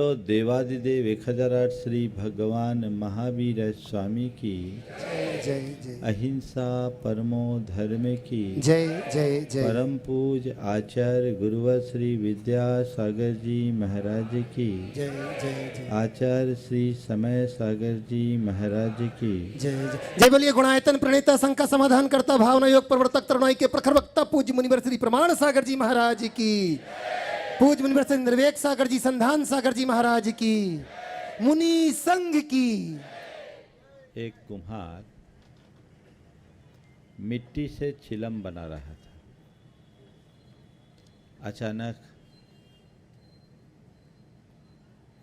तो देवादिदेव 1008 श्री भगवान महावीर स्वामी की जय जय जय। अहिंसा परमो धर्म की जय जय जय। परम पूज आचार्य गुरुवर श्री विद्यासागर जी महाराज की जय जय जय। आचार्य श्री समय सागर जी महाराज की जय जय जय। बोलिए गुणायतन प्रणेता शंका समाधान करता भावना योग प्रवर्तक तरुणाई के प्रखर वक्ता पूज्य मुनिवर श्री प्रमाण सागर जी महाराज की, पूज्य मुनिवर श्री निर्वेक सागर जी संधान सागर जी महाराज की, मुनि संघ की। एक कुम्हार मिट्टी से चिलम बना रहा था। अचानक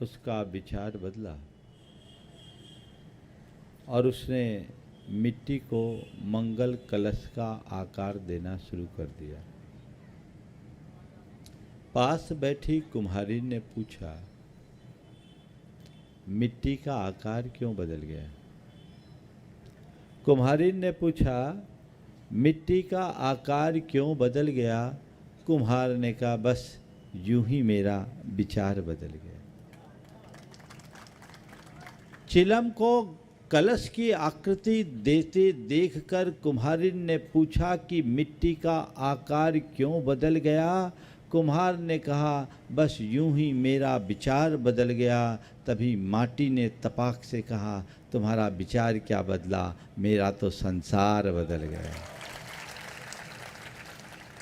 उसका विचार बदला और उसने मिट्टी को मंगल कलश का आकार देना शुरू कर दिया। पास बैठी कुम्हारी ने पूछा, मिट्टी का आकार क्यों बदल गया? कुम्हारी ने पूछा, मिट्टी का आकार क्यों बदल गया? कुम्हार ने कहा, बस यूं ही मेरा विचार बदल गया। चिलम को कलश की आकृति देते देखकर कुम्हारी ने पूछा कि मिट्टी का आकार क्यों बदल गया? कुम्हार ने कहा, बस यूं ही मेरा विचार बदल गया। तभी माटी ने तपाक से कहा, तुम्हारा विचार क्या बदला, मेरा तो संसार बदल गया।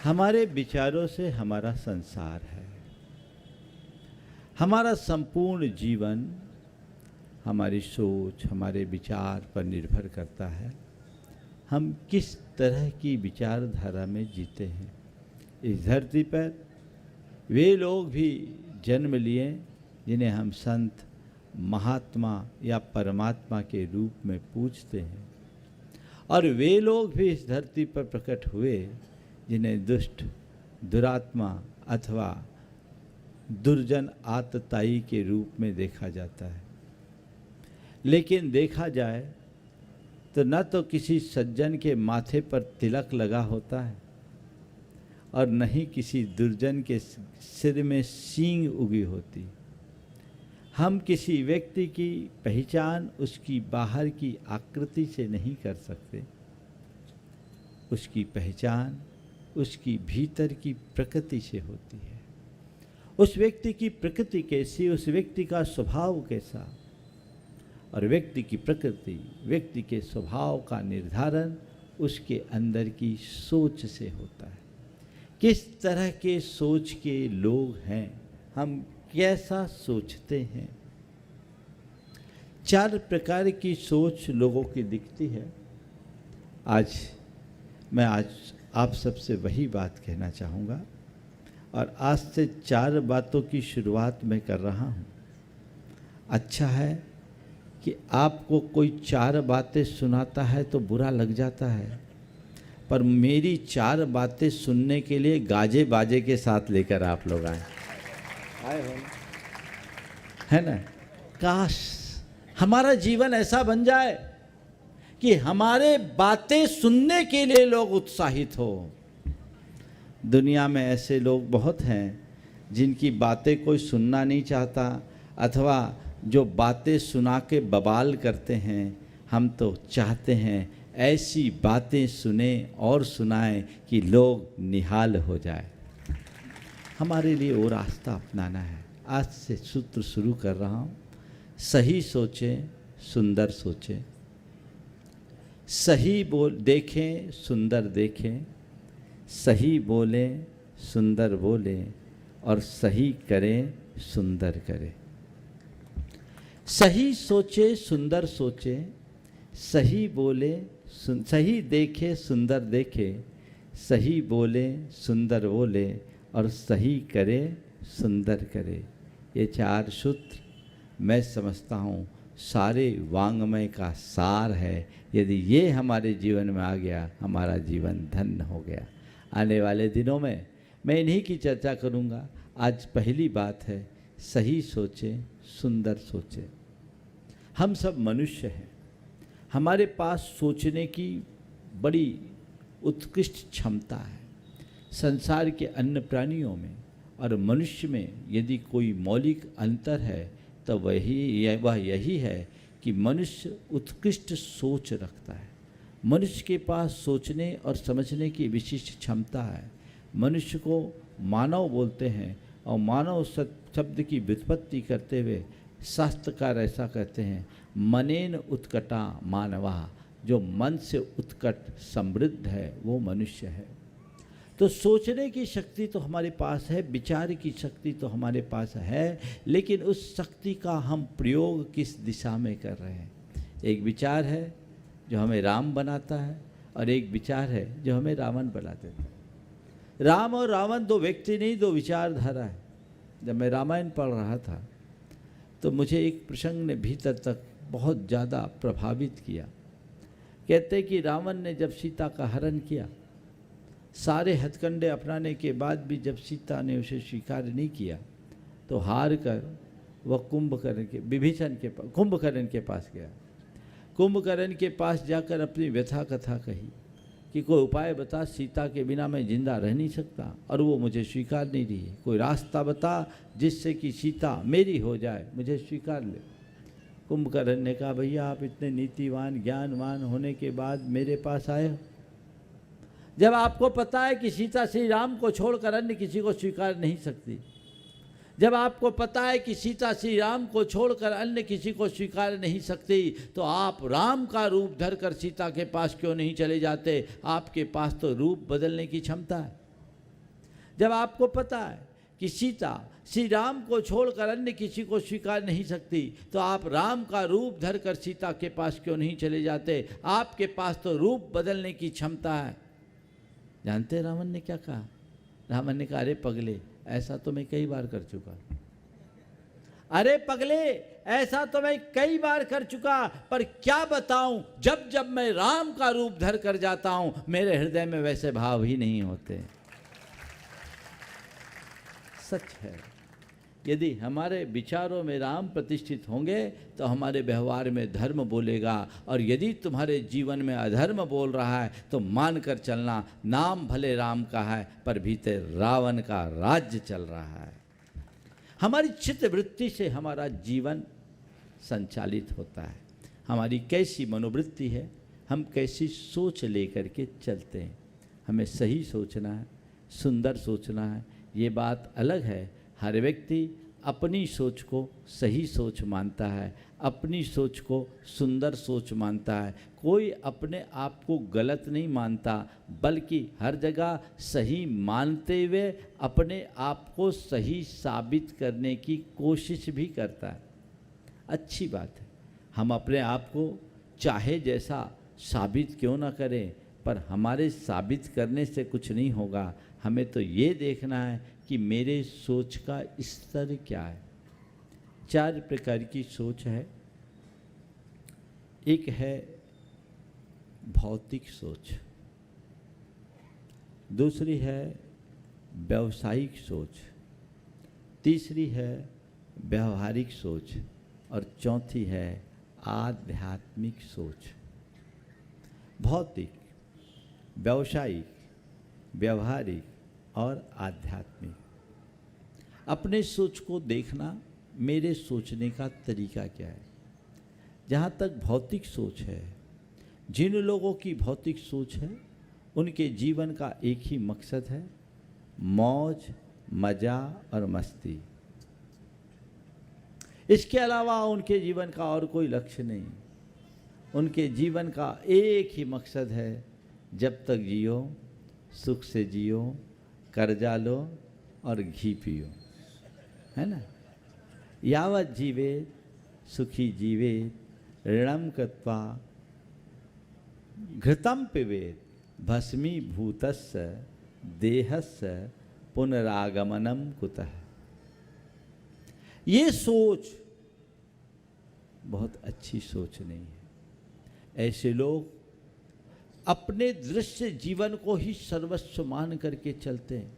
हमारे विचारों से हमारा संसार है। हमारा संपूर्ण जीवन हमारी सोच, हमारे विचार पर निर्भर करता है। हम किस तरह की विचारधारा में जीते हैं। इस धरती पर वे लोग भी जन्म लिए जिन्हें हम संत, महात्मा या परमात्मा के रूप में पूजते हैं, और वे लोग भी इस धरती पर प्रकट हुए जिन्हें दुष्ट, दुरात्मा अथवा दुर्जन आतताई के रूप में देखा जाता है। लेकिन देखा जाए तो न तो किसी सज्जन के माथे पर तिलक लगा होता है और न ही किसी दुर्जन के सिर में सींग उगी होती। हम किसी व्यक्ति की पहचान उसकी बाहर की आकृति से नहीं कर सकते। उसकी पहचान उसकी भीतर की प्रकृति से होती है। उस व्यक्ति की प्रकृति कैसी, उस व्यक्ति का स्वभाव कैसा, और व्यक्ति की प्रकृति, व्यक्ति के स्वभाव का निर्धारण उसके अंदर की सोच से होता है। किस तरह के सोच के लोग हैं, हम कैसा सोचते हैं। 4 प्रकार की सोच लोगों की दिखती है। मैं आप सबसे वही बात कहना चाहूँगा, और आज से 4 बातों की शुरुआत मैं कर रहा हूँ। अच्छा है कि आपको कोई 4 बातें सुनाता है तो बुरा लग जाता है, पर मेरी 4 बातें सुनने के लिए गाजे बाजे के साथ लेकर आप लोग आए हो, है ना। काश हमारा जीवन ऐसा बन जाए कि हमारे बातें सुनने के लिए लोग उत्साहित हो। दुनिया में ऐसे लोग बहुत हैं जिनकी बातें कोई सुनना नहीं चाहता, अथवा जो बातें सुना के बवाल करते हैं। हम तो चाहते हैं ऐसी बातें सुने और सुनाएं कि लोग निहाल हो जाए। हमारे लिए वो रास्ता अपनाना है। आज से सूत्र शुरू कर रहा हूँ। सही सोचें, सुंदर सोचें। सही देखें, सुंदर देखें। सही बोलें, सुंदर बोलें, और सही करें, सुंदर करें। सही सोचे, सुंदर सोचे। सही बोले, सही देखे, सुंदर देखे। सही बोले, सुंदर बोले, और सही करे, सुंदर करे। ये 4 सूत्र मैं समझता हूँ सारे वांग्मय का सार है। यदि ये हमारे जीवन में आ गया, हमारा जीवन धन्य हो गया। आने वाले दिनों में मैं इन्हीं की चर्चा करूँगा। आज पहली बात है, सही सोचें, सुंदर सोचें। हम सब मनुष्य हैं। हमारे पास सोचने की बड़ी उत्कृष्ट क्षमता है। संसार के अन्य प्राणियों में और मनुष्य में यदि कोई मौलिक अंतर है तो वह यही है कि मनुष्य उत्कृष्ट सोच रखता है। मनुष्य के पास सोचने और समझने की विशिष्ट क्षमता है। मनुष्य को मानव बोलते हैं और मानव शब्द की व्युत्पत्ति करते हुए शास्त्रकार ऐसा कहते हैं, मनेन उत्कटा मानवा, जो मन से उत्कट समृद्ध है वो मनुष्य है। तो सोचने की शक्ति तो हमारे पास है, विचार की शक्ति तो हमारे पास है, लेकिन उस शक्ति का हम प्रयोग किस दिशा में कर रहे हैं। एक विचार है जो हमें राम बनाता है और एक विचार है जो हमें रावण बना देता है। राम और रावण दो व्यक्ति नहीं, दो विचारधारा है। जब मैं रामायण पढ़ रहा था तो मुझे एक प्रसंग ने भीतर तक बहुत ज़्यादा प्रभावित किया। कहते कि रावण ने जब सीता का हरण किया, सारे हथकंडे अपनाने के बाद भी जब सीता ने उसे स्वीकार नहीं किया तो हार कर वह कुंभकर्ण के पास गया। कुंभकर्ण के पास जाकर अपनी व्यथा कथा कही कि कोई उपाय बता, सीता के बिना मैं जिंदा रह नहीं सकता और वो मुझे स्वीकार नहीं रही है। कोई रास्ता बता जिससे कि सीता मेरी हो जाए, मुझे स्वीकार ले। कुंभकर्ण ने कहा, भैया आप इतने नीतिवान ज्ञानवान होने के बाद मेरे पास आए हो, जब आपको पता है कि सीता श्री राम को छोड़कर अन्य किसी को स्वीकार नहीं सकती, जब आपको पता है कि सीता श्री राम को छोड़कर अन्य किसी को स्वीकार नहीं सकती, तो आप राम का रूप धरकर सीता के पास क्यों नहीं चले जाते? आपके पास तो रूप बदलने की क्षमता है। जब आपको पता है कि सीता श्री राम को छोड़कर अन्य किसी को स्वीकार नहीं सकती, तो आप राम का रूप धरकर सीता के पास क्यों नहीं चले जाते? आपके पास तो रूप बदलने की क्षमता है। जानते रावण ने क्या कहा? रावण ने कहा, अरे पगले, ऐसा तो मैं कई बार कर चुका। अरे पगले, ऐसा तो मैं कई बार कर चुका, पर क्या बताऊं, जब जब मैं राम का रूप धर कर जाता हूं, मेरे हृदय में वैसे भाव ही नहीं होते। सच है, यदि हमारे विचारों में राम प्रतिष्ठित होंगे तो हमारे व्यवहार में धर्म बोलेगा, और यदि तुम्हारे जीवन में अधर्म बोल रहा है तो मान कर चलना, नाम भले राम का है पर भीतर रावण का राज्य चल रहा है। हमारी चित्त वृत्ति से हमारा जीवन संचालित होता है। हमारी कैसी मनोवृत्ति है, हम कैसी सोच लेकर के चलते हैं। हमें सही सोचना है, सुंदर सोचना है, ये बात अलग है। हर व्यक्ति अपनी सोच को सही सोच मानता है, अपनी सोच को सुंदर सोच मानता है। कोई अपने आप को गलत नहीं मानता, बल्कि हर जगह सही मानते हुए अपने आप को सही साबित करने की कोशिश भी करता है। अच्छी बात है, हम अपने आप को चाहे जैसा साबित क्यों ना करें, पर हमारे साबित करने से कुछ नहीं होगा। हमें तो ये देखना है कि मेरे सोच का स्तर क्या है। 4 प्रकार की सोच है। एक है भौतिक सोच, दूसरी है व्यावसायिक सोच, तीसरी है व्यवहारिक सोच, और चौथी है आध्यात्मिक सोच। भौतिक, व्यावसायिक, व्यवहारिक और आध्यात्मिक। अपने सोच को देखना, मेरे सोचने का तरीका क्या है। जहाँ तक भौतिक सोच है, जिन लोगों की भौतिक सोच है उनके जीवन का एक ही मकसद है, मौज मज़ा और मस्ती। इसके अलावा उनके जीवन का और कोई लक्ष्य नहीं। उनके जीवन का एक ही मकसद है, जब तक जियो सुख से जियो, कर्जा लो और घी पियो, है ना। यावत जीवे सुखी जीवे, ऋणम कृत्वा घृतम पिबेत, भस्मीभूतस्य देहस्य पुनरागमनम कुतः। ये सोच बहुत अच्छी सोच नहीं है। ऐसे लोग अपने दृश्य जीवन को ही सर्वस्व मान करके चलते हैं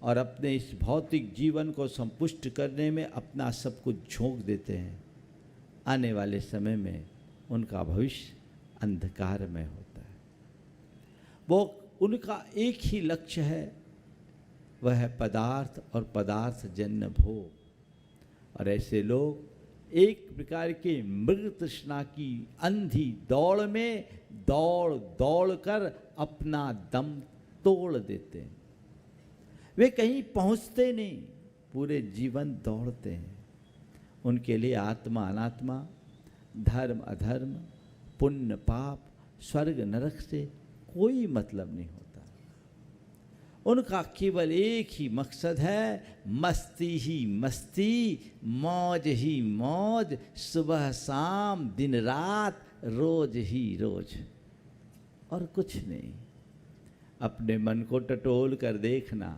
और अपने इस भौतिक जीवन को संपुष्ट करने में अपना सब कुछ झोंक देते हैं। आने वाले समय में उनका भविष्य अंधकार में होता है। वो उनका एक ही लक्ष्य है वह है पदार्थ और पदार्थ जन्य भोग। और ऐसे लोग एक प्रकार के मृग तृष्णा की अंधी दौड़ में दौड़ दौड़ कर अपना दम तोड़ देते हैं। वे कहीं पहुंचते नहीं, पूरे जीवन दौड़ते हैं। उनके लिए आत्मा अनात्मा, धर्म अधर्म, पुण्य पाप, स्वर्ग नरक से कोई मतलब नहीं होता। उनका केवल एक ही मकसद है, मस्ती ही मस्ती, मौज ही मौज, सुबह शाम दिन रात, रोज ही रोज, और कुछ नहीं। अपने मन को टटोल कर देखना,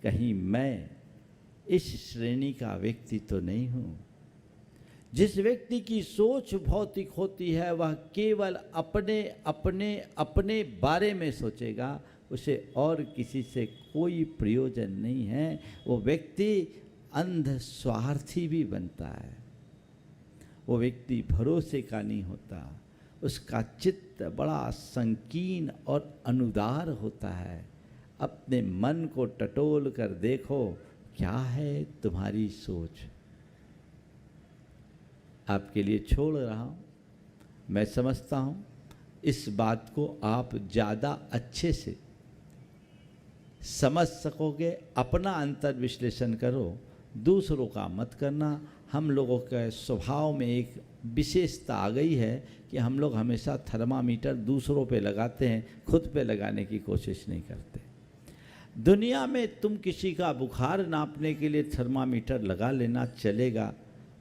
कहीं मैं इस श्रेणी का व्यक्ति तो नहीं हूँ। जिस व्यक्ति की सोच भौतिक होती है वह केवल अपने अपने अपने बारे में सोचेगा, उसे और किसी से कोई प्रयोजन नहीं है। वो व्यक्ति अंध स्वार्थी भी बनता है। वो व्यक्ति भरोसे का नहीं होता, उसका चित्त बड़ा संकीर्ण और अनुदार होता है। अपने मन को टटोल कर देखो, क्या है तुम्हारी सोच। आपके लिए छोड़ रहा हूँ। मैं समझता हूँ इस बात को आप ज़्यादा अच्छे से समझ सकोगे। अपना अंतर विश्लेषण करो, दूसरों का मत करना। हम लोगों के स्वभाव में एक विशेषता आ गई है कि हम लोग हमेशा थर्मामीटर दूसरों पे लगाते हैं, खुद पे लगाने की कोशिश नहीं करते। दुनिया में तुम किसी का बुखार नापने के लिए थर्मामीटर लगा लेना चलेगा,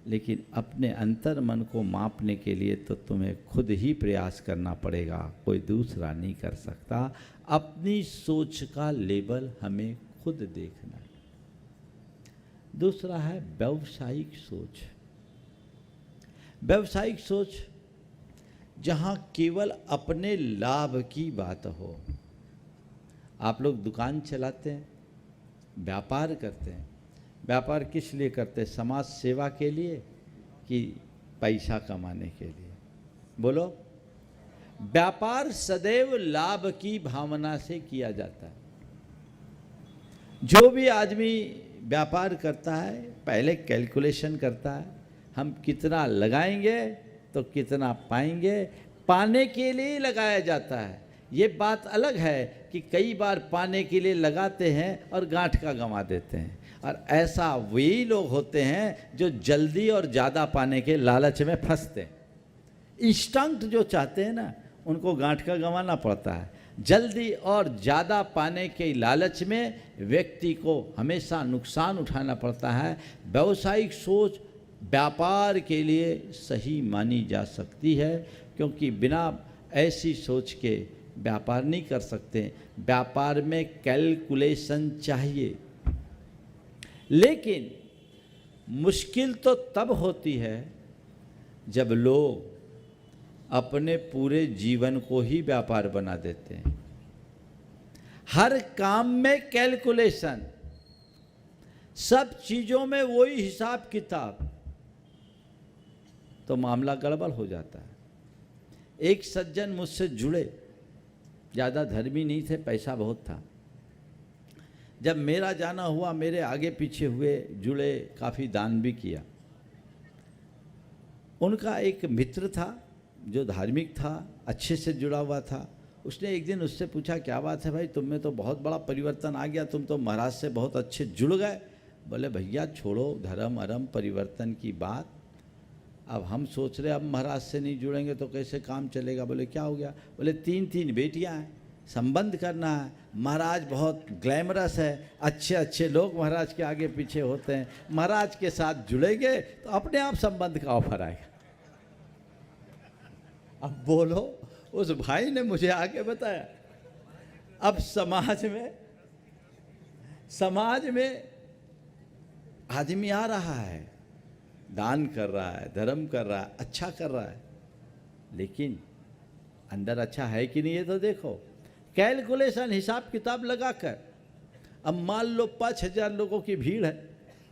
लेकिन अपने अंतर मन को मापने के लिए तो तुम्हें खुद ही प्रयास करना पड़ेगा, कोई दूसरा नहीं कर सकता। अपनी सोच का लेवल हमें खुद देखना है। दूसरा है व्यावसायिक सोच। व्यावसायिक सोच जहाँ केवल अपने लाभ की बात हो। आप लोग दुकान चलाते हैं, व्यापार करते हैं। व्यापार किस लिए करते हैं? समाज सेवा के लिए कि पैसा कमाने के लिए? बोलो। व्यापार सदैव लाभ की भावना से किया जाता है। जो भी आदमी व्यापार करता है पहले कैलकुलेशन करता है, हम कितना लगाएंगे तो कितना पाएंगे, पाने के लिए लगाया जाता है। ये बात अलग है कि कई बार पाने के लिए लगाते हैं और गांठ का गंवा देते हैं। और ऐसा वही लोग होते हैं जो जल्दी और ज़्यादा पाने के लालच में फंसते हैं। इंस्टेंट जो चाहते हैं ना, उनको गांठ का गंवाना पड़ता है। जल्दी और ज़्यादा पाने के लालच में व्यक्ति को हमेशा नुकसान उठाना पड़ता है। व्यावसायिक सोच व्यापार के लिए सही मानी जा सकती है, क्योंकि बिना ऐसी सोच के व्यापार नहीं कर सकते। व्यापार में कैलकुलेशन चाहिए। लेकिन मुश्किल तो तब होती है जब लोग अपने पूरे जीवन को ही व्यापार बना देते हैं। हर काम में कैलकुलेशन, सब चीजों में वही हिसाब किताब, तो मामला गड़बड़ हो जाता है। एक सज्जन मुझसे जुड़े, ज़्यादा धर्मी नहीं थे, पैसा बहुत था। जब मेरा जाना हुआ, मेरे आगे पीछे हुए, जुड़े, काफ़ी दान भी किया। उनका एक मित्र था जो धार्मिक था, अच्छे से जुड़ा हुआ था। उसने एक दिन उससे पूछा, क्या बात है भाई, तुम में तो बहुत बड़ा परिवर्तन आ गया, तुम तो महाराज से बहुत अच्छे जुड़ गए। बोले भैया छोड़ो धर्म अरम परिवर्तन की बात, अब हम सोच रहे अब महाराज से नहीं जुड़ेंगे तो कैसे काम चलेगा। बोले क्या हो गया? बोले 3 बेटियां हैं, संबंध करना है। महाराज बहुत ग्लैमरस है, अच्छे अच्छे लोग महाराज के आगे पीछे होते हैं, महाराज के साथ जुड़ेंगे तो अपने आप संबंध का ऑफर आएगा। अब बोलो, उस भाई ने मुझे आगे बताया। अब समाज में आदमी आ रहा है, दान कर रहा है, धर्म कर रहा है, अच्छा कर रहा है, लेकिन अंदर अच्छा है कि नहीं ये तो देखो। कैलकुलेशन, हिसाब किताब लगाकर, अब मान लो 5,000 लोगों की भीड़ है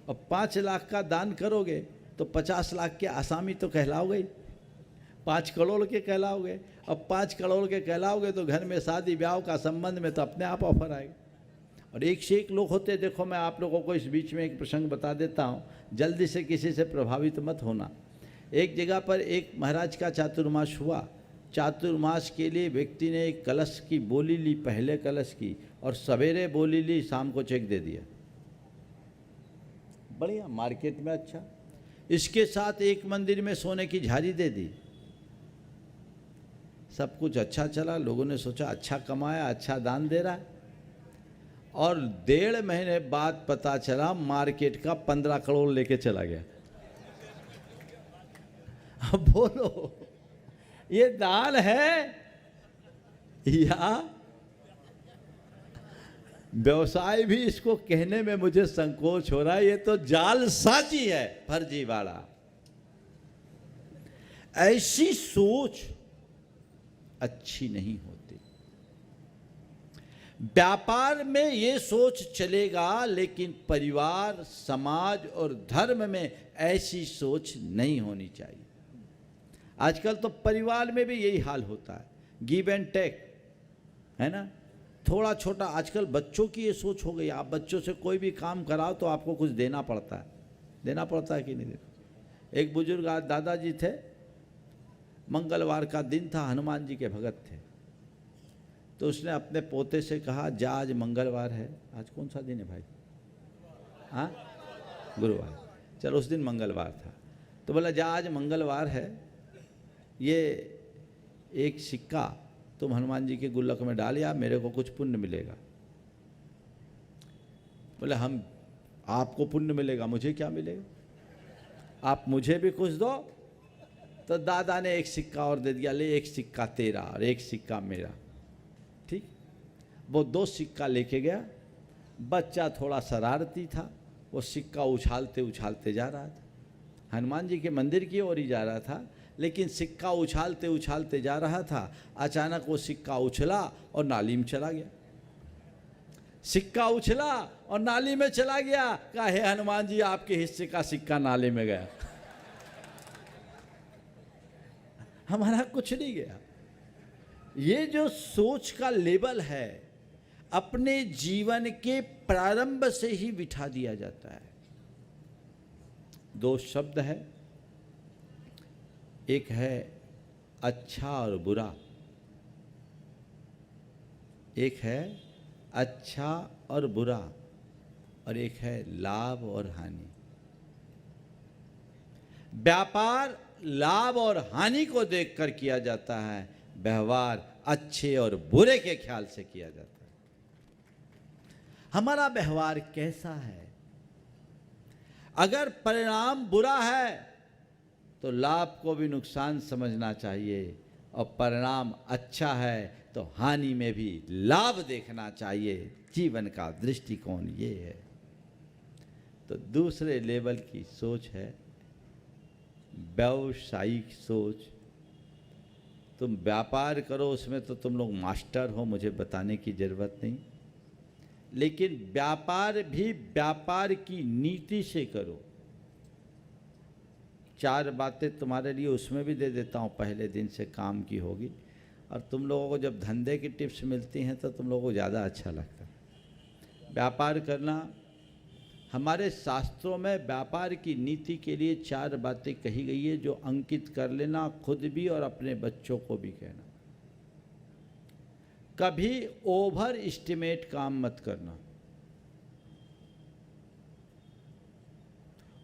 और 5 लाख का दान करोगे तो 50 लाख के आसामी तो कहलाओगे, 5 करोड़ के कहलाओगे। अब 5 करोड़ के कहलाओगे तो घर में शादी ब्याह का संबंध में तो अपने आप ऑफर आएगा। और एक से एक लोग होते। देखो मैं आप लोगों को इस बीच में एक प्रसंग बता देता हूँ, जल्दी से किसी से प्रभावित मत होना। एक जगह पर एक महाराज का चातुर्मास हुआ। चातुर्मास के लिए व्यक्ति ने एक कलश की बोली ली, पहले कलश की, और सवेरे बोली ली, शाम को चेक दे दिया। बढ़िया, मार्केट में अच्छा। इसके साथ एक मंदिर में सोने की झाड़ी दे दी। सब कुछ अच्छा चला, लोगों ने सोचा अच्छा कमाया, अच्छा दान दे रहा है। और 1.5 महीने बाद पता चला मार्केट का 15 करोड़ लेके चला गया। अब बोलो, ये दान है या व्यवसाय? भी इसको कहने में मुझे संकोच हो रहा है। ये तो जालसाजी है, फर्जीवाड़ा। ऐसी सोच अच्छी नहीं होती। व्यापार में ये सोच चलेगा, लेकिन परिवार, समाज और धर्म में ऐसी सोच नहीं होनी चाहिए। आजकल तो परिवार में भी यही हाल होता है, गिव एंड टेक, है ना। थोड़ा छोटा, आजकल बच्चों की ये सोच हो गई, आप बच्चों से कोई भी काम कराओ तो आपको कुछ देना पड़ता है। देना पड़ता है कि नहीं देना? एक बुजुर्ग दादाजी थे, मंगलवार का दिन था, हनुमान जी के भगत थे। तो उसने अपने पोते से कहा, जा आज मंगलवार है। आज कौन सा दिन है भाई? हाँ, गुरुवार। चलो उस दिन मंगलवार था। तो बोला, जा आज मंगलवार है, ये एक सिक्का तुम हनुमान जी के गुल्लक में डालिया, मेरे को कुछ पुण्य मिलेगा। बोले, हम आपको पुण्य मिलेगा, मुझे क्या मिलेगा? आप मुझे भी कुछ दो। तो दादा ने एक सिक्का और दे दिया, ले एक सिक्का तेरा और एक सिक्का मेरा। ठीक, वो 2 सिक्का लेके गया। बच्चा थोड़ा शरारती था, वो सिक्का उछालते उछालते जा रहा था, हनुमान जी के मंदिर की ओर ही जा रहा था, लेकिन सिक्का उछालते उछालते जा रहा था। अचानक वो सिक्का उछला और नाली में चला गया। सिक्का उछला और नाली में चला गया। कहा, हे हनुमान जी, आपके हिस्से का सिक्का नाले में गया। हमारा कुछ नहीं गया। ये जो सोच का लेवल है, अपने जीवन के प्रारंभ से ही बिठा दिया जाता है। 2 शब्द है, एक है अच्छा और बुरा, एक है अच्छा और बुरा, और एक है लाभ और हानि। व्यापार लाभ और हानि को देखकर किया जाता है, व्यवहार अच्छे और बुरे के ख्याल से किया जाता है। हमारा व्यवहार कैसा है? अगर परिणाम बुरा है तो लाभ को भी नुकसान समझना चाहिए, और परिणाम अच्छा है तो हानि में भी लाभ देखना चाहिए। जीवन का दृष्टिकोण ये है। तो दूसरे लेवल की सोच है व्यावसायिक सोच। तुम व्यापार करो, उसमें तो तुम लोग मास्टर हो, मुझे बताने की जरूरत नहीं। लेकिन व्यापार भी व्यापार की नीति से करो। 4 बातें तुम्हारे लिए उसमें भी दे देता हूँ, पहले दिन से काम की होगी। और तुम लोगों को जब धंधे की टिप्स मिलती हैं तो तुम लोगों को ज़्यादा अच्छा लगता है। व्यापार करना, हमारे शास्त्रों में व्यापार की नीति के लिए 4 बातें कही गई है, जो अंकित कर लेना, खुद भी और अपने बच्चों को भी कहना। कभी ओवर एस्टिमेट काम मत करना।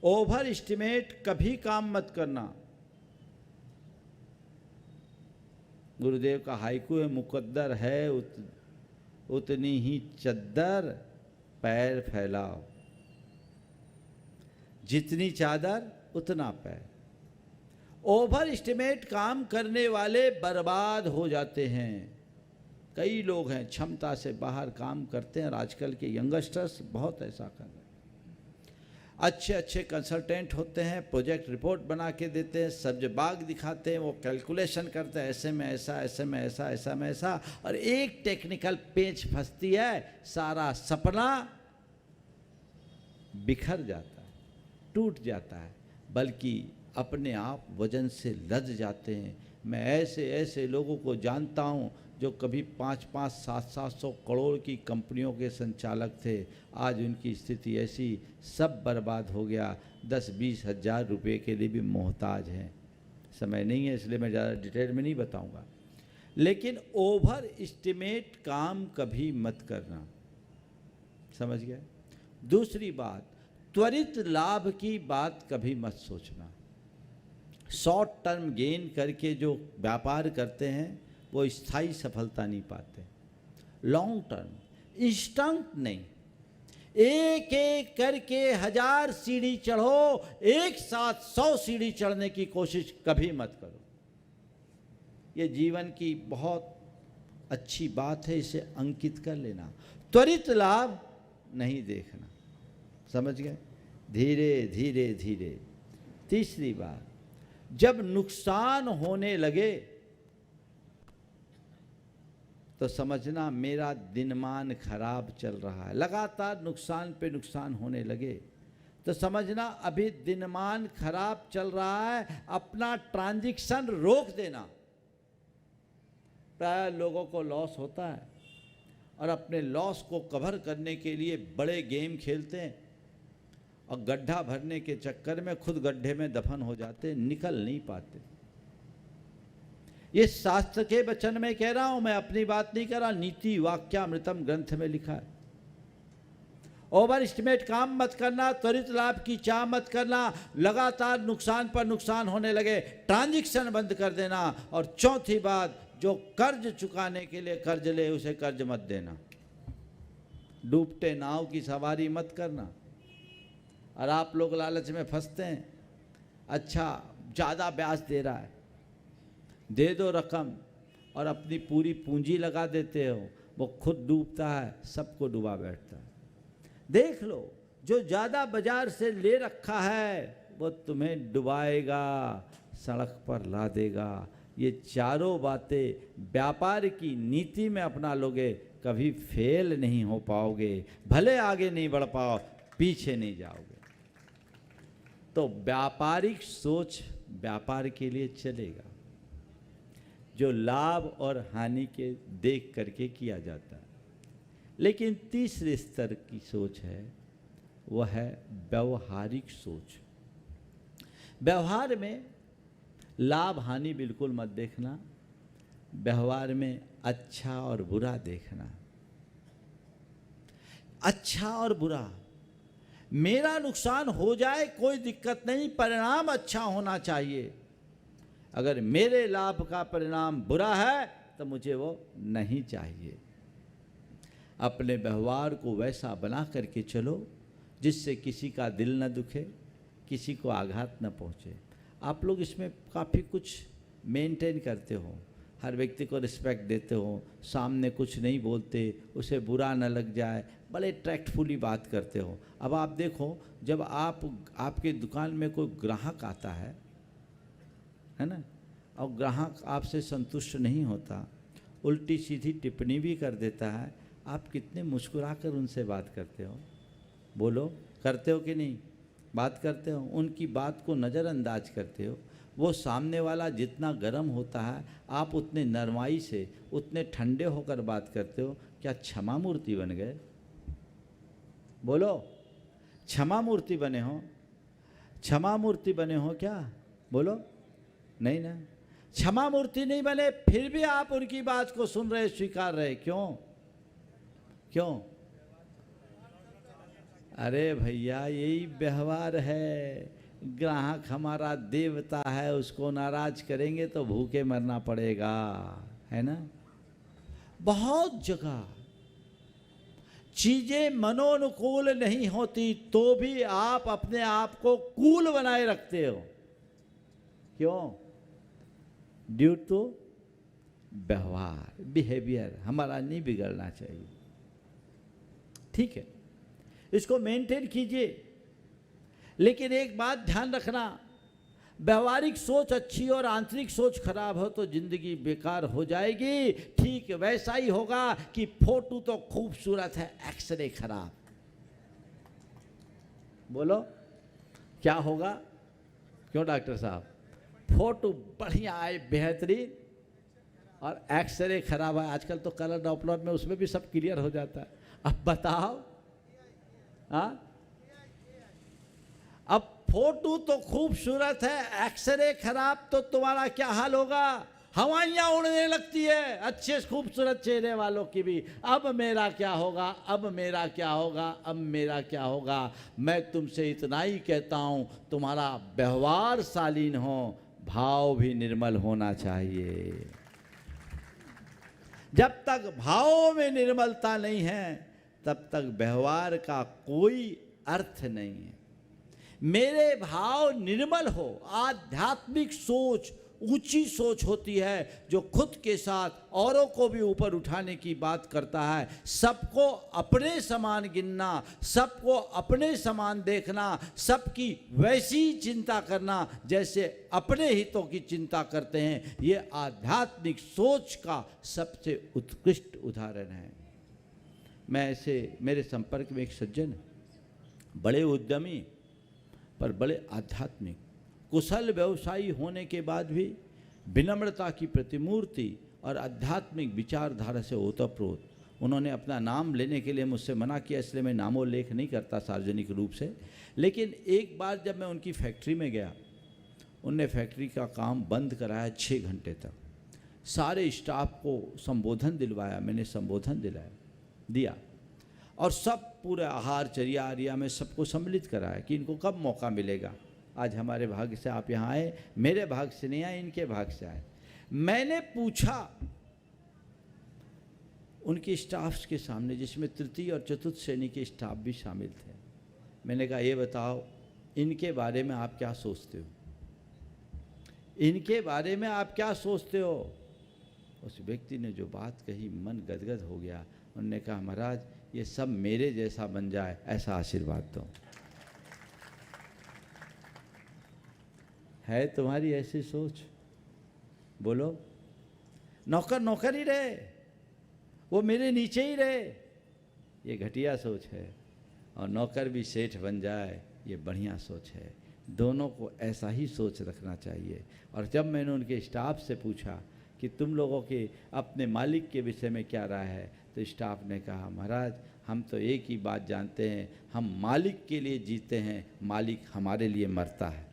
ओवर एस्टिमेट कभी काम मत करना। गुरुदेव का हाइकू है, मुकद्दर है उतनी ही चद्दर, पैर फैलाओ। जितनी चादर उतना पैर। ओवर एस्टिमेट काम करने वाले बर्बाद हो जाते हैं। कई लोग हैं क्षमता से बाहर काम करते हैं, और आजकल के यंगस्टर्स बहुत ऐसा कर रहे हैं। अच्छे अच्छे कंसल्टेंट होते हैं, प्रोजेक्ट रिपोर्ट बना के देते हैं, सब्ज बाग दिखाते हैं, वो कैलकुलेशन करते हैं, ऐसे में ऐसा, ऐसे में ऐसा, ऐसा में ऐसा, और एक टेक्निकल पेंच फंसती है, सारा सपना बिखर जाता है, टूट जाता है, बल्कि अपने आप वजन से लद जाते हैं। मैं ऐसे ऐसे लोगों को जानता हूँ जो कभी 5-5, 700 करोड़ की कंपनियों के संचालक थे, आज उनकी स्थिति ऐसी, सब बर्बाद हो गया। 10-20 हज़ार रुपये के लिए भी मोहताज हैं। समय नहीं है इसलिए मैं ज़्यादा डिटेल में नहीं बताऊंगा, लेकिन ओवर एस्टिमेट काम कभी मत करना, समझ गए। दूसरी बात, त्वरित लाभ की बात कभी मत सोचना। शॉर्ट टर्म गेन करके जो व्यापार करते हैं वो स्थायी सफलता नहीं पाते। लॉन्ग टर्म, इंस्टेंट नहीं, एक एक करके 1000 सीढ़ी चढ़ो, एक साथ 100 सीढ़ी चढ़ने की कोशिश कभी मत करो। ये जीवन की बहुत अच्छी बात है, इसे अंकित कर लेना। त्वरित लाभ नहीं देखना, समझ गए। धीरे धीरे धीरे। तीसरी बात, जब नुकसान होने लगे तो समझना मेरा दिनमान खराब चल रहा है। लगातार नुकसान पे नुकसान होने लगे तो समझना अभी दिनमान खराब चल रहा है, अपना ट्रांजैक्शन रोक देना। प्राय लोगों को लॉस होता है और अपने लॉस को कवर करने के लिए बड़े गेम खेलते हैं और गड्ढा भरने के चक्कर में खुद गड्ढे में दफन हो जाते, निकल नहीं पाते। ये शास्त्र के वचन में कह रहा हूं, मैं अपनी बात नहीं कर रहा, नीति वाक्यामृतम ग्रंथ में लिखा है। ओवर एस्टिमेट काम मत करना, त्वरित लाभ की चाह मत करना, लगातार नुकसान पर नुकसान होने लगे ट्रांजैक्शन बंद कर देना। और चौथी बात, जो कर्ज चुकाने के लिए कर्ज ले उसे कर्ज मत देना। डूबते नाव की सवारी मत करना। और आप लोग लालच में फंसते हैं, अच्छा ज़्यादा ब्याज दे रहा है, दे दो रकम और अपनी पूरी पूंजी लगा देते हो, वो खुद डूबता है, सबको डुबा बैठता है। देख लो, जो ज़्यादा बाजार से ले रखा है वो तुम्हें डुबाएगा, सड़क पर ला देगा। ये चारों बातें व्यापार की नीति में अपना लोगे, कभी फेल नहीं हो पाओगे। भले आगे नहीं बढ़ पाओ, पीछे नहीं जाओगे। तो व्यापारिक सोच व्यापार के लिए चलेगा, जो लाभ और हानि के देख करके किया जाता है। लेकिन तीसरे स्तर की सोच है, वह है व्यवहारिक सोच। व्यवहार में लाभ हानि बिल्कुल मत देखना, व्यवहार में अच्छा और बुरा देखना। अच्छा और बुरा, मेरा नुकसान हो जाए कोई दिक्कत नहीं, परिणाम अच्छा होना चाहिए। अगर मेरे लाभ का परिणाम बुरा है तो मुझे वो नहीं चाहिए। अपने व्यवहार को वैसा बना करके चलो जिससे किसी का दिल न दुखे, किसी को आघात न पहुँचे। आप लोग इसमें काफ़ी कुछ मेंटेन करते हो, हर व्यक्ति को रिस्पेक्ट देते हो, सामने कुछ नहीं बोलते, उसे बुरा न लग जाए, बड़े ट्रैक्टफुली बात करते हो। अब आप देखो, जब आपके दुकान में कोई ग्राहक आता है ना, और ग्राहक आपसे संतुष्ट नहीं होता, उल्टी सीधी टिप्पणी भी कर देता है, आप कितने मुस्कुराकर उनसे बात करते हो? बोलो, करते हो कि नहीं? बात करते हो, उनकी बात को नज़रअंदाज करते हो। वो सामने वाला जितना गर्म होता है, आप उतने नरमाई से, उतने ठंडे होकर बात करते हो। क्या क्षमा मूर्ति बन गए? बोलो, क्षमा मूर्ति बने हो? क्षमा मूर्ति बने हो क्या? बोलो, नहीं ना। क्षमा मूर्ति नहीं बने, फिर भी आप उनकी बात को सुन रहे, स्वीकार रहे, क्यों? क्यों? अरे भैया, यही व्यवहार है। ग्राहक हमारा देवता है, उसको नाराज करेंगे तो भूखे मरना पड़ेगा, है ना। बहुत जगह चीजें मनोनुकूल नहीं होती तो भी आप अपने आप को कूल बनाए रखते हो। क्यों? ड्यू टू व्यवहार, बिहेवियर हमारा नहीं बिगड़ना चाहिए। ठीक है, इसको मेंटेन कीजिए। लेकिन एक बात ध्यान रखना, व्यवहारिक सोच अच्छी और आंतरिक सोच खराब हो तो जिंदगी बेकार हो जाएगी। ठीक वैसा ही होगा कि फोटो तो खूबसूरत है, एक्सरे खराब। बोलो, क्या होगा? क्यों डॉक्टर साहब? फोटो बढ़िया आए, बेहतरीन, और एक्सरे खराब है, आजकल तो कलर डॉपलर में उसमें भी सब क्लियर हो जाता है। अब बताओ, हाँ, अब फोटो तो खूबसूरत है, एक्सरे खराब, तो तुम्हारा क्या हाल होगा? हवाइयाँ उड़ने लगती है अच्छे खूबसूरत चेहरे वालों की भी। अब मेरा क्या होगा, अब मेरा क्या होगा, अब मेरा क्या होगा? मैं तुमसे इतना ही कहता हूँ, तुम्हारा व्यवहार शालीन हो, भाव भी निर्मल होना चाहिए। जब तक भावों में निर्मलता नहीं है, तब तक व्यवहार का कोई अर्थ नहीं है। मेरे भाव निर्मल हो, आध्यात्मिक सोच, ऊंची सोच होती है, जो खुद के साथ औरों को भी ऊपर उठाने की बात करता है। सबको अपने समान गिनना, सबको अपने समान देखना, सबकी वैसी चिंता करना जैसे अपने हितों की चिंता करते हैं, ये आध्यात्मिक सोच का सबसे उत्कृष्ट उदाहरण है। मैं ऐसे, मेरे संपर्क में एक सज्जन है, बड़े उद्यमी पर बड़े आध्यात्मिक, कुशल व्यवसायी होने के बाद भी विनम्रता की प्रतिमूर्ति और आध्यात्मिक विचारधारा से ओतप्रोत। उन्होंने अपना नाम लेने के लिए मुझसे मना किया, इसलिए मैं नामोल्लेख नहीं करता सार्वजनिक रूप से। लेकिन एक बार जब मैं उनकी फैक्ट्री में गया, उनने फैक्ट्री का काम बंद कराया 6 घंटे तक, सारे स्टाफ को संबोधन दिलवाया, मैंने संबोधन दिया और सब पूरे आहार चर्या आर्या में सबको सम्मिलित कराया कि इनको कब मौका मिलेगा। आज हमारे भाग्य से आप यहाँ आए, मेरे भाग्य से नहीं आए, इनके भाग्य से आए। मैंने पूछा उनके स्टाफ्स के सामने, जिसमें तृतीय और चतुर्थ श्रेणी के स्टाफ भी शामिल थे, मैंने कहा ये बताओ इनके बारे में आप क्या सोचते हो, इनके बारे में आप क्या सोचते हो? उस व्यक्ति ने जो बात कही, मन गदगद हो गया। उन्होंने कहा महाराज ये सब मेरे जैसा बन जाए, ऐसा आशीर्वाद दो। है तुम्हारी ऐसी सोच? बोलो। नौकर नौकर ही रहे, वो मेरे नीचे ही रहे, ये घटिया सोच है। और नौकर भी सेठ बन जाए, ये बढ़िया सोच है। दोनों को ऐसा ही सोच रखना चाहिए। और जब मैंने उनके स्टाफ से पूछा कि तुम लोगों के अपने मालिक के विषय में क्या राय है, तो स्टाफ ने कहा महाराज हम तो एक ही बात जानते हैं, हम मालिक के लिए जीते हैं, मालिक हमारे लिए मरता है।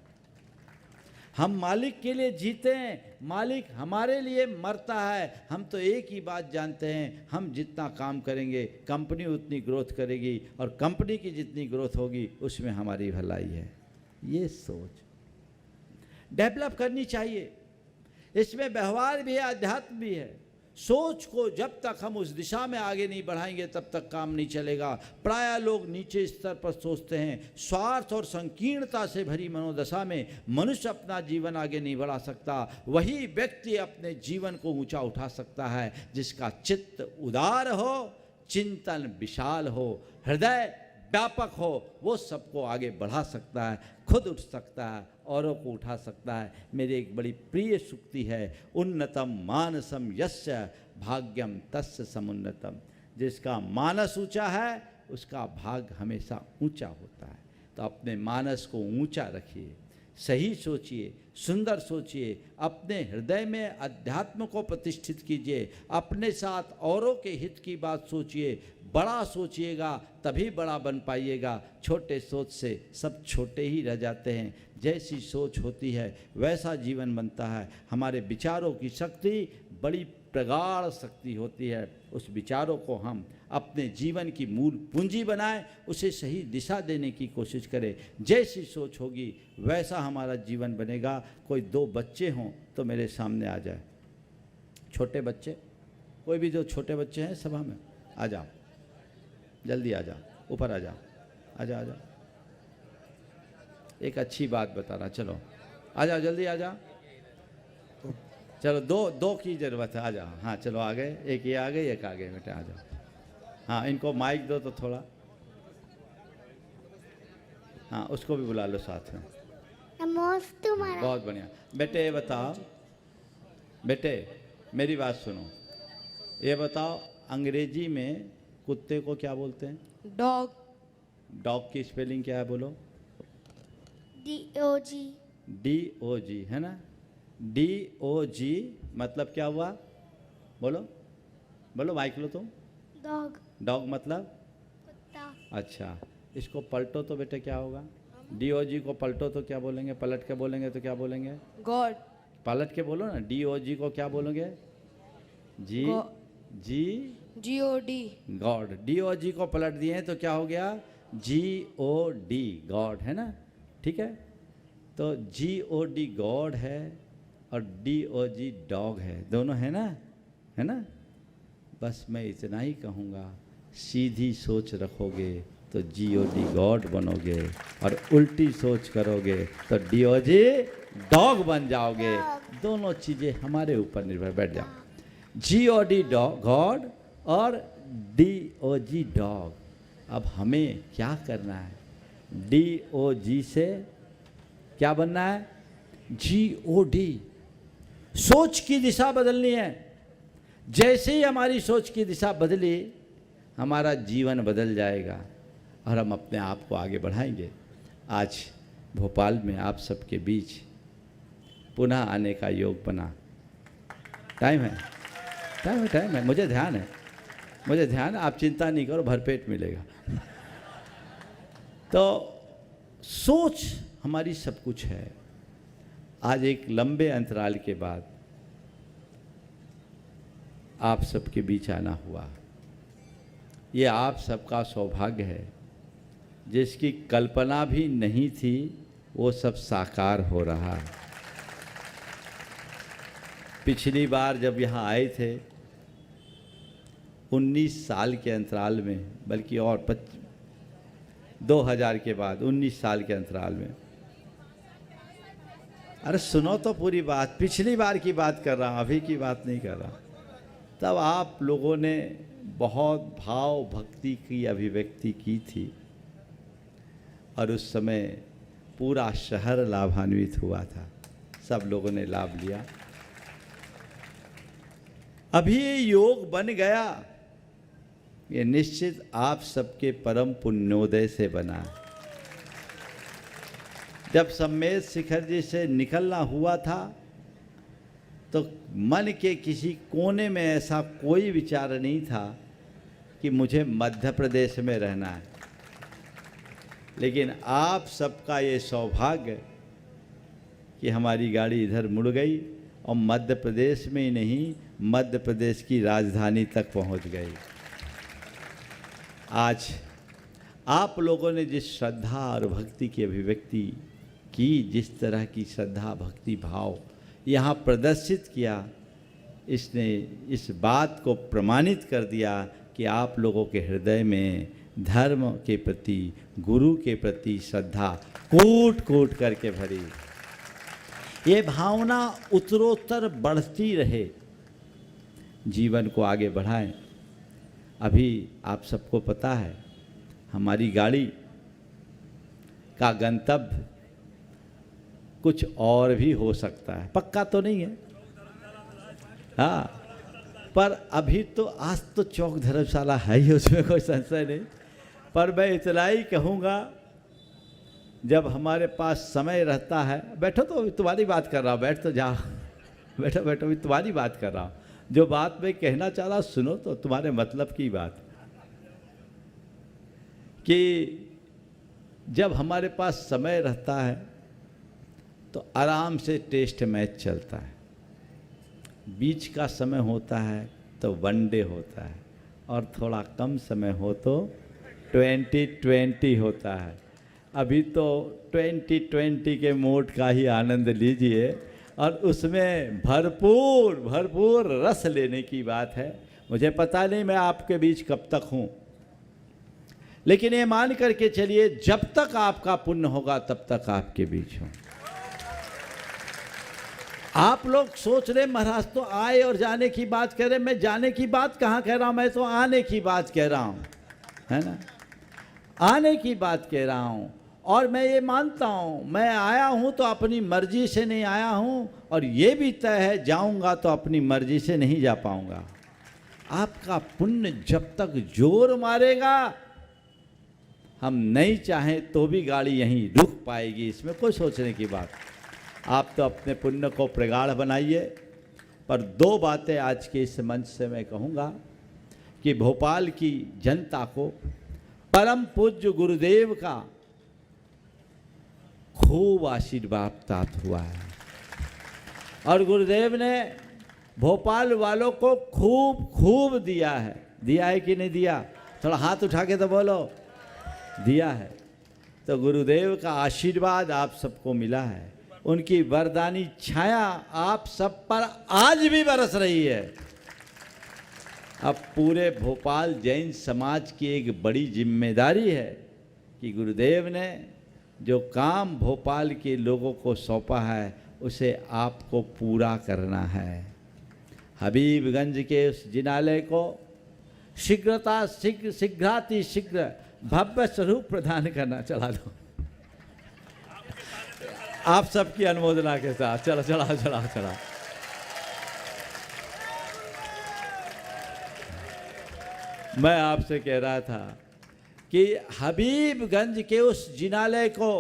हम मालिक के लिए जीते हैं, मालिक हमारे लिए मरता है। हम तो एक ही बात जानते हैं, हम जितना काम करेंगे कंपनी उतनी ग्रोथ करेगी, और कंपनी की जितनी ग्रोथ होगी उसमें हमारी भलाई है। ये सोच डेवलप करनी चाहिए। इसमें व्यवहार भी है, अध्यात्म भी है। सोच को जब तक हम उस दिशा में आगे नहीं बढ़ाएंगे तब तक काम नहीं चलेगा। प्रायः लोग नीचे स्तर पर सोचते हैं। स्वार्थ और संकीर्णता से भरी मनोदशा में मनुष्य अपना जीवन आगे नहीं बढ़ा सकता। वही व्यक्ति अपने जीवन को ऊंचा उठा सकता है जिसका चित्त उदार हो, चिंतन विशाल हो, हृदय व्यापक हो। वो सबको आगे बढ़ा सकता है, खुद उठ सकता है, औरों को उठा सकता है। मेरी एक बड़ी प्रिय सूक्ति है, उन्नतम मानसम यस्य भाग्यम तस्य समुन्नतम। जिसका मानस ऊंचा है उसका भाग्य हमेशा ऊंचा होता है। तो अपने मानस को ऊंचा रखिए, सही सोचिए, सुंदर सोचिए, अपने हृदय में अध्यात्म को प्रतिष्ठित कीजिए, अपने साथ औरों के हित की बात सोचिए, बड़ा सोचिएगा तभी बड़ा बन पाइएगा। छोटे सोच से सब छोटे ही रह जाते हैं। जैसी सोच होती है वैसा जीवन बनता है। हमारे विचारों की शक्ति बड़ी प्रगाढ़ शक्ति होती है। उस विचारों को हम अपने जीवन की मूल पूंजी बनाएं, उसे सही दिशा देने की कोशिश करें। जैसी सोच होगी वैसा हमारा जीवन बनेगा। कोई 2 बच्चे हों तो मेरे सामने आ जाए, छोटे बच्चे, कोई भी जो छोटे बच्चे हैं सभा में आ जाओ, जल्दी आ जाओ, ऊपर आ जाओ, आ जाओ, आ जाओ। एक अच्छी बात बता रहा, चलो आ जाओ, जल्दी आ जाओ। चलो दो की ज़रूरत है, आ जाओ। हाँ चलो आ गए, एक ये आ गए, एक आ गए, बेटे आ जाओ। हाँ इनको माइक दो तो थोड़ा, हाँ उसको भी बुला लो साथ में। बहुत बढ़िया। बेटे ये बताओ, बेटे मेरी बात सुनो, ये बताओ अंग्रेजी में कुत्ते को क्या बोलते हैं? डॉग। डॉग की स्पेलिंग क्या है बोलो? DOG। DOG है ना? DOG मतलब क्या हुआ? बोलो बोलो, माइक लो तुम। डॉग। डॉग मतलब? कुत्ता। अच्छा, इसको पलटो तो बेटे क्या होगा? DOG को पलटो तो क्या बोलेंगे? पलट के बोलेंगे तो क्या बोलेंगे? गॉड। पलट के बोलो ना, DOG को क्या बोलोगे? जी जी GOD। गॉड। DOG को पलट दिए हैं तो क्या हो गया? GOD गॉड, है ना? ठीक है, तो GOD गॉड है और DOG डॉग है, दोनों है ना, है ना? बस मैं इतना ही कहूँगा, सीधी सोच रखोगे तो GOD गॉड बनोगे, और उल्टी सोच करोगे तो DOG डॉग बन जाओगे। दोनों चीज़ें हमारे ऊपर निर्भर। बैठ जाओ। GOD गॉड और DOG डॉग। अब हमें क्या करना है? DOG से क्या बनना है? GOD। सोच की दिशा बदलनी है। जैसे ही हमारी सोच की दिशा बदली, हमारा जीवन बदल जाएगा और हम अपने आप को आगे बढ़ाएंगे। आज भोपाल में आप सबके बीच पुनः आने का योग बना। टाइम है, टाइम है, टाइम है। मुझे ध्यान है, मुझे ध्यान है। आप चिंता नहीं करो, भरपेट मिलेगा। तो सोच हमारी सब कुछ है। आज एक लंबे अंतराल के बाद आप सबके बीच आना हुआ। ये आप सबका सौभाग्य है। जिसकी कल्पना भी नहीं थी वो सब साकार हो रहा है। पिछली बार जब यहाँ आए थे 19 साल के अंतराल में, बल्कि और 2000 के बाद 19 साल के अंतराल में। अरे सुनो तो पूरी बात, पिछली बार की बात कर रहा हूँ, अभी की बात नहीं कर रहा। तब आप लोगों ने बहुत भाव भक्ति की अभिव्यक्ति की थी और उस समय पूरा शहर लाभान्वित हुआ था, सब लोगों ने लाभ लिया। अभी ये योग बन गया, ये निश्चित आप सबके परम पुण्योदय से बना। जब सम्मेद शिखर जी से निकलना हुआ था तो मन के किसी कोने में ऐसा कोई विचार नहीं था कि मुझे मध्य प्रदेश में रहना है। लेकिन आप सबका ये सौभाग्य कि हमारी गाड़ी इधर मुड़ गई और मध्य प्रदेश में ही नहीं, मध्य प्रदेश की राजधानी तक पहुंच गई। आज आप लोगों ने जिस श्रद्धा और भक्ति की अभिव्यक्ति की, जिस तरह की श्रद्धा भक्ति भाव यहाँ प्रदर्शित किया, इसने इस बात को प्रमाणित कर दिया कि आप लोगों के हृदय में धर्म के प्रति, गुरु के प्रति श्रद्धा कूट कूट करके भरी। ये भावना उत्तरोत्तर बढ़ती रहे, जीवन को आगे बढ़ाएं। अभी आप सबको पता है हमारी गाड़ी का गंतव्य कुछ और भी हो सकता है, पक्का तो नहीं है, हाँ, पर अभी तो आज तो चौक धर्मशाला है ही, उसमें कोई संशय नहीं। पर मैं इतना ही कहूँगा, जब हमारे पास समय रहता है, बैठो तो तुम्हारी बात कर रहा हूँ, बैठ तो जाओ, बैठो बैठो, भी तुम्हारी बात कर रहा हूँ। जो बात मैं कहना चाह रहा हूँ सुनो तो, तुम्हारे मतलब की बात, कि जब हमारे पास समय रहता है तो आराम से टेस्ट मैच चलता है, बीच का समय होता है तो वनडे होता है, और थोड़ा कम समय हो तो 2020 होता है। अभी तो 2020 के मोड का ही आनंद लीजिए और उसमें भरपूर भरपूर रस लेने की बात है। मुझे पता नहीं मैं आपके बीच कब तक हूँ, लेकिन ये मान करके चलिए जब तक आपका पुण्य होगा तब तक आपके बीच हूँ। आप लोग सोच रहे महाराज तो आए और जाने की बात कह रहे, मैं जाने की बात कहाँ कह रहा हूँ, मैं तो आने की बात कह रहा हूँ, है ना, आने की बात कह रहा हूँ। और मैं ये मानता हूँ मैं आया हूँ तो अपनी मर्जी से नहीं आया हूँ, और ये भी तय है जाऊँगा तो अपनी मर्जी से नहीं जा पाऊँगा। आपका पुण्य जब तक जोर मारेगा, हम नहीं चाहें तो भी गाड़ी यहीं रुक पाएगी, इसमें कोई सोचने की बात। आप तो अपने पुण्य को प्रगाढ़ बनाइए, पर दो बातें आज के इस मंच से मैं कहूँगा कि भोपाल की जनता को परम पूज्य गुरुदेव का खूब आशीर्वाद प्राप्त हुआ है और गुरुदेव ने भोपाल वालों को खूब खूब दिया है कि नहीं दिया? थोड़ा हाथ उठा के तो बोलो, दिया है। तो गुरुदेव का आशीर्वाद आप सबको मिला है, उनकी वरदानी छाया आप सब पर आज भी बरस रही है। अब पूरे भोपाल जैन समाज की एक बड़ी जिम्मेदारी है कि गुरुदेव ने जो काम भोपाल के लोगों को सौंपा है उसे आपको पूरा करना है। हबीबगंज के उस जिनालय को शीघ्राति शीघ्र भव्य स्वरूप प्रदान करना। चला दो आप सबकी अनुमोदना के साथ। चलो चला चला चला। मैं आपसे कह रहा था कि हबीबगंज के उस जिनालय को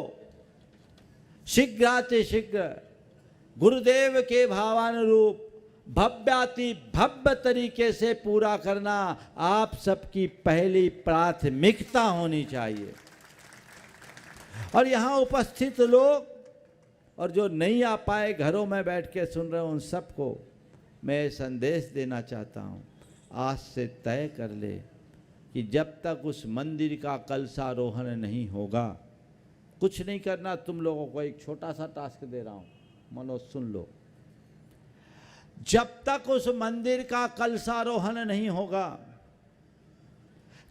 शीघ्राति शीघ्र गुरुदेव के भावानुरूप भव्याति भव्य तरीके से पूरा करना आप सबकी पहली प्राथमिकता होनी चाहिए। और यहाँ उपस्थित लोग और जो नहीं आ पाए घरों में बैठ के सुन रहे उन सबको मैं संदेश देना चाहता हूँ, आज से तय कर ले कि जब तक उस मंदिर का कलशारोहण नहीं होगा, कुछ नहीं करना। तुम लोगों को एक छोटा सा टास्क दे रहा हूँ, मनोज सुन लो। जब तक उस मंदिर का कलशारोहण नहीं होगा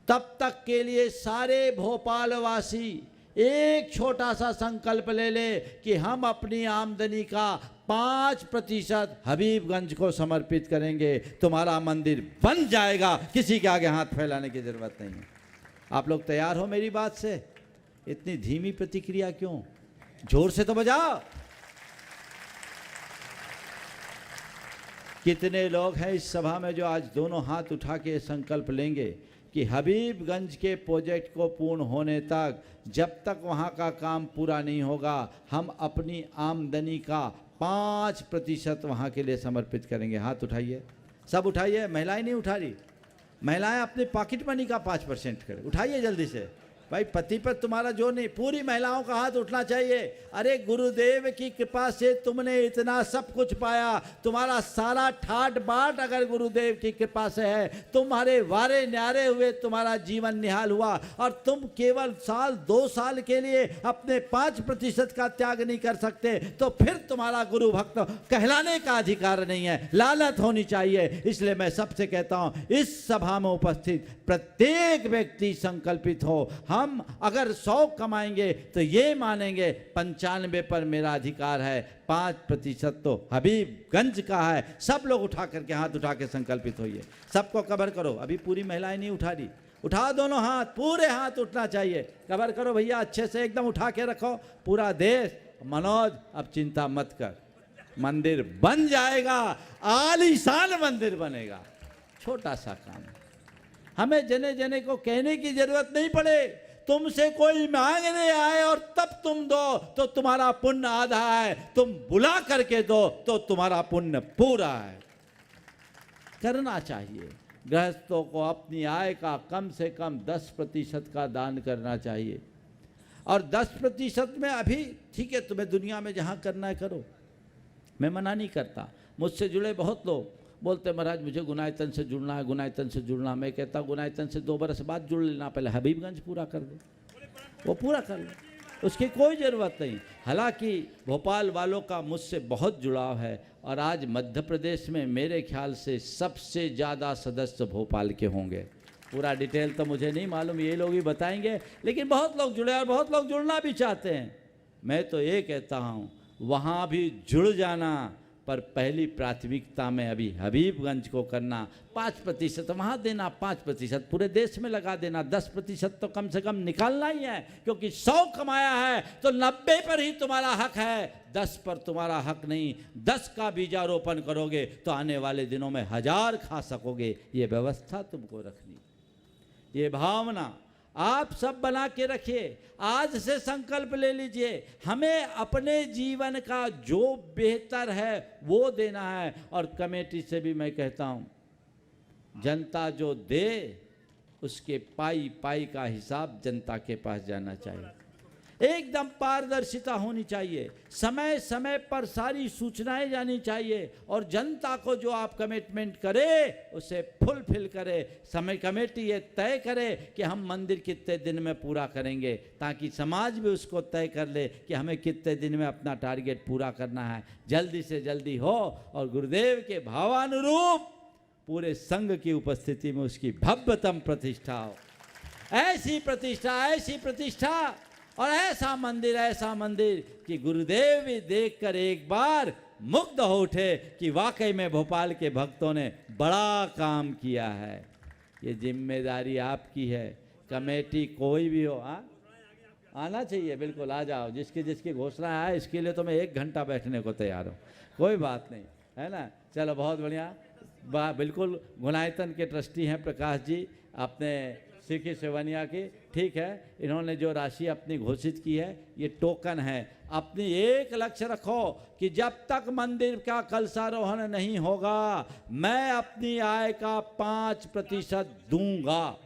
तब तक के लिए सारे भोपाल वासी एक छोटा सा संकल्प ले ले कि हम अपनी आमदनी का 5% हबीबगंज को समर्पित करेंगे। तुम्हारा मंदिर बन जाएगा, किसी के आगे हाथ फैलाने की जरूरत नहीं है। आप लोग तैयार हो मेरी बात से? इतनी धीमी प्रतिक्रिया क्यों? जोर से तो बजाओ। कितने लोग हैं इस सभा में जो आज दोनों हाथ उठा के संकल्प लेंगे कि हबीबगंज के प्रोजेक्ट को पूर्ण होने तक, जब तक वहाँ का काम पूरा नहीं होगा, हम अपनी आमदनी का 5% वहाँ के लिए समर्पित करेंगे? हाथ उठाइए, सब उठाइए। महिलाएं नहीं उठा रही, महिलाएं अपने पॉकेट मनी का 5% करें। उठाइए जल्दी से भाई, पति पर तुम्हारा जो नहीं, पूरी महिलाओं का हाथ उठना चाहिए। अरे गुरुदेव की कृपा से तुमने इतना सब कुछ पाया, तुम्हारा सारा ठाट बाट अगर गुरुदेव की कृपा से है, तुम्हारे वारे न्यारे हुए, तुम्हारा जीवन निहाल हुआ और तुम केवल साल 2 साल के लिए अपने 5% का त्याग नहीं कर सकते, तो फिर तुम्हारा गुरु भक्त कहलाने का अधिकार नहीं है, लानत होनी चाहिए। इसलिए मैं सबसे कहता हूं, इस सभा में उपस्थित प्रत्येक व्यक्ति संकल्पित हो। हम अगर 100 कमाएंगे तो ये मानेंगे 95 पर मेरा अधिकार है, 5% तो हबीबगंज का है। सब लोग उठा करके हाथ उठा के संकल्पित होइए। सबको कवर करो। अभी पूरी महिलाएं नहीं उठा रही, उठाओ दोनों हाथ, पूरे हाथ उठना चाहिए। कवर करो भैया, अच्छे से एकदम उठा के रखो पूरा देश। मनोज अब चिंता मत कर, मंदिर बन जाएगा, आलीशान मंदिर बनेगा। छोटा सा काम है, हमें जने जने को कहने की जरूरत नहीं पड़े। तुमसे कोई मांगने आए और तब तुम दो तो तुम्हारा पुण्य आधा है, तुम बुला करके दो तो तुम्हारा पुण्य पूरा है। करना चाहिए। गृहस्थों को अपनी आय का कम से कम 10% का दान करना चाहिए। और 10% में अभी ठीक है, तुम्हें दुनिया में जहाँ करना है करो, मैं मना नहीं करता। मुझसे जुड़े बहुत लोग बोलते महाराज मुझे गुनायतन से जुड़ना है, गुनायतन से जुड़ना। मैं कहता हूँ गुनायतन से 2 बरस बाद जुड़ लेना, पहले हबीबगंज पूरा कर दो, वो पूरा कर लो, उसकी कोई ज़रूरत नहीं। हालांकि भोपाल वालों का मुझसे बहुत जुड़ाव है और आज मध्य प्रदेश में मेरे ख्याल से सबसे ज़्यादा सदस्य भोपाल के होंगे। पूरा डिटेल तो मुझे नहीं मालूम, ये लोग ही बताएंगे, लेकिन बहुत लोग जुड़े और बहुत लोग जुड़ना भी चाहते हैं। मैं तो ये कहता हूँ वहाँ भी जुड़ जाना, पर पहली प्राथमिकता में अभी हबीबगंज को करना। 5% वहाँ देना, 5% पूरे देश में लगा देना, 10% तो कम से कम निकालना ही है, क्योंकि 100 कमाया है तो 90 पर ही तुम्हारा हक है, 10 पर तुम्हारा हक नहीं। 10 का बीजारोपण करोगे तो आने वाले दिनों में 1000 खा सकोगे। ये व्यवस्था तुमको रखनी, ये भावना आप सब बना के रखिए। आज से संकल्प ले लीजिए, हमें अपने जीवन का जो बेहतर है वो देना है। और कमेटी से भी मैं कहता हूँ, जनता जो दे उसके पाई पाई का हिसाब जनता के पास जाना चाहिए। एकदम पारदर्शिता होनी चाहिए, समय समय पर सारी सूचनाएं जानी चाहिए और जनता को जो आप कमिटमेंट करे उसे फुलफिल करे। समय कमेटी ये तय करे कि हम मंदिर कितने दिन में पूरा करेंगे, ताकि समाज भी उसको तय कर ले कि हमें कितने दिन में अपना टारगेट पूरा करना है। जल्दी से जल्दी हो और गुरुदेव के भावानुरूप पूरे संघ की उपस्थिति में उसकी भव्यतम प्रतिष्ठा हो। ऐसी प्रतिष्ठा और ऐसा मंदिर कि गुरुदेव भी देखकर एक बार मुग्ध हो उठे कि वाकई में भोपाल के भक्तों ने बड़ा काम किया है। ये जिम्मेदारी आपकी है। कमेटी कोई भी हो, आना चाहिए, बिल्कुल आ जाओ। जिसकी घोषणा है इसके लिए तो मैं 1 घंटा बैठने को तैयार हूँ, कोई बात नहीं है ना। चलो बहुत बढ़िया। बिल्कुल गुणायतन के ट्रस्टी हैं प्रकाश जी, अपने सिखी सेवनिया की, ठीक है। इन्होंने जो राशि अपनी घोषित की है ये टोकन है। अपनी एक लक्ष्य रखो कि जब तक मंदिर का कलशारोहण नहीं होगा मैं अपनी आय का 5% दूंगा।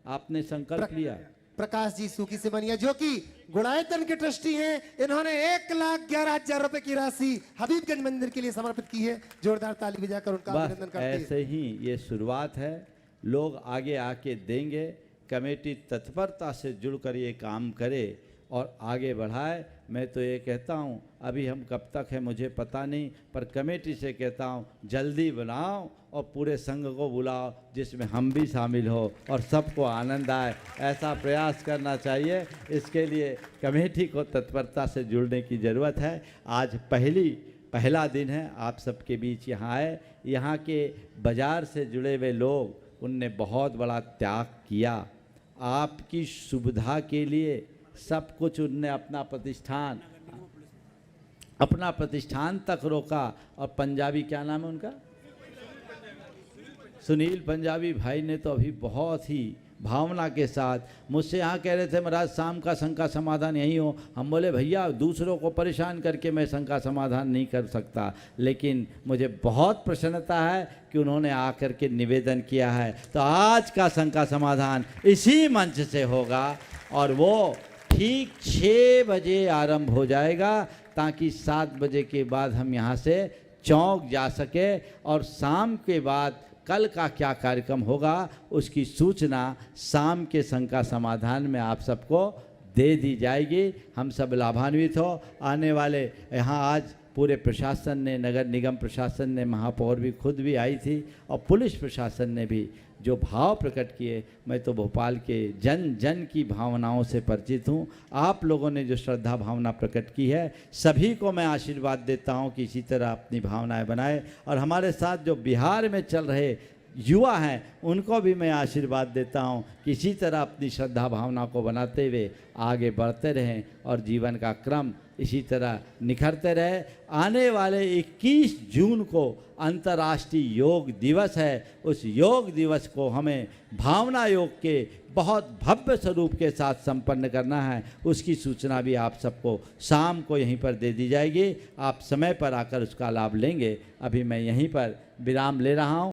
आपने संकल्प लिया। प्रकाश जी सूखी से बनिया जो कि गुणायतन के ट्रस्टी हैं, इन्होंने 1,11,000 रुपए की राशि हबीबगंज मंदिर के लिए समर्पित की है। जोरदार ताली बजाकर उनका अभिनंदन करते हैं। ऐसे ही ये शुरुआत है, लोग आगे आके देंगे। कमेटी तत्परता से जुड़कर ये काम करे और आगे बढ़ाए। मैं तो ये कहता हूँ, अभी हम कब तक है मुझे पता नहीं, पर कमेटी से कहता हूँ जल्दी बनाओ और पूरे संघ को बुलाओ जिसमें हम भी शामिल हो और सबको आनंद आए। ऐसा प्रयास करना चाहिए। इसके लिए कमेटी को तत्परता से जुड़ने की ज़रूरत है। आज पहला दिन है, आप सबके बीच यहाँ आए। यहाँ के बाज़ार से जुड़े हुए लोग, उनने बहुत बड़ा त्याग किया आपकी सुविधा के लिए। सब कुछ उनने अपना प्रतिष्ठान तक रोका। और पंजाबी, क्या नाम है उनका, सुनील पंजाबी भाई ने तो अभी बहुत ही भावना के साथ मुझसे यहाँ कह रहे थे महाराज शाम का संघ का समाधान यहीं हो। हम बोले भैया दूसरों को परेशान करके मैं संघ का समाधान नहीं कर सकता, लेकिन मुझे बहुत प्रसन्नता है कि उन्होंने आकर के निवेदन किया है। तो आज का संघ का समाधान इसी मंच से होगा और वो ठीक 6 बजे आरंभ हो जाएगा, ताकि 7 बजे के बाद हम यहाँ से चौक जा सके। और शाम के बाद कल का क्या कार्यक्रम होगा उसकी सूचना शाम के संघ का समाधान में आप सबको दे दी जाएगी। हम सब लाभान्वित हो। आने वाले यहाँ आज पूरे प्रशासन ने, नगर निगम प्रशासन ने, महापौर भी खुद भी आई थी और पुलिस प्रशासन ने भी जो भाव प्रकट किए। मैं तो भोपाल के जन जन की भावनाओं से परिचित हूँ। आप लोगों ने जो श्रद्धा भावना प्रकट की है, सभी को मैं आशीर्वाद देता हूँ कि इसी तरह अपनी भावनाएं बनाए। और हमारे साथ जो बिहार में चल रहे युवा हैं उनको भी मैं आशीर्वाद देता हूँ कि इसी तरह अपनी श्रद्धा भावना को बनाते हुए आगे बढ़ते रहें और जीवन का क्रम इसी तरह निखरते रहे। आने वाले 21 जून को अंतर्राष्ट्रीय योग दिवस है। उस योग दिवस को हमें भावना योग के बहुत भव्य स्वरूप के साथ संपन्न करना है। उसकी सूचना भी आप सबको शाम को यहीं पर दे दी जाएगी। आप समय पर आकर उसका लाभ लेंगे। अभी मैं यहीं पर विराम ले रहा हूँ।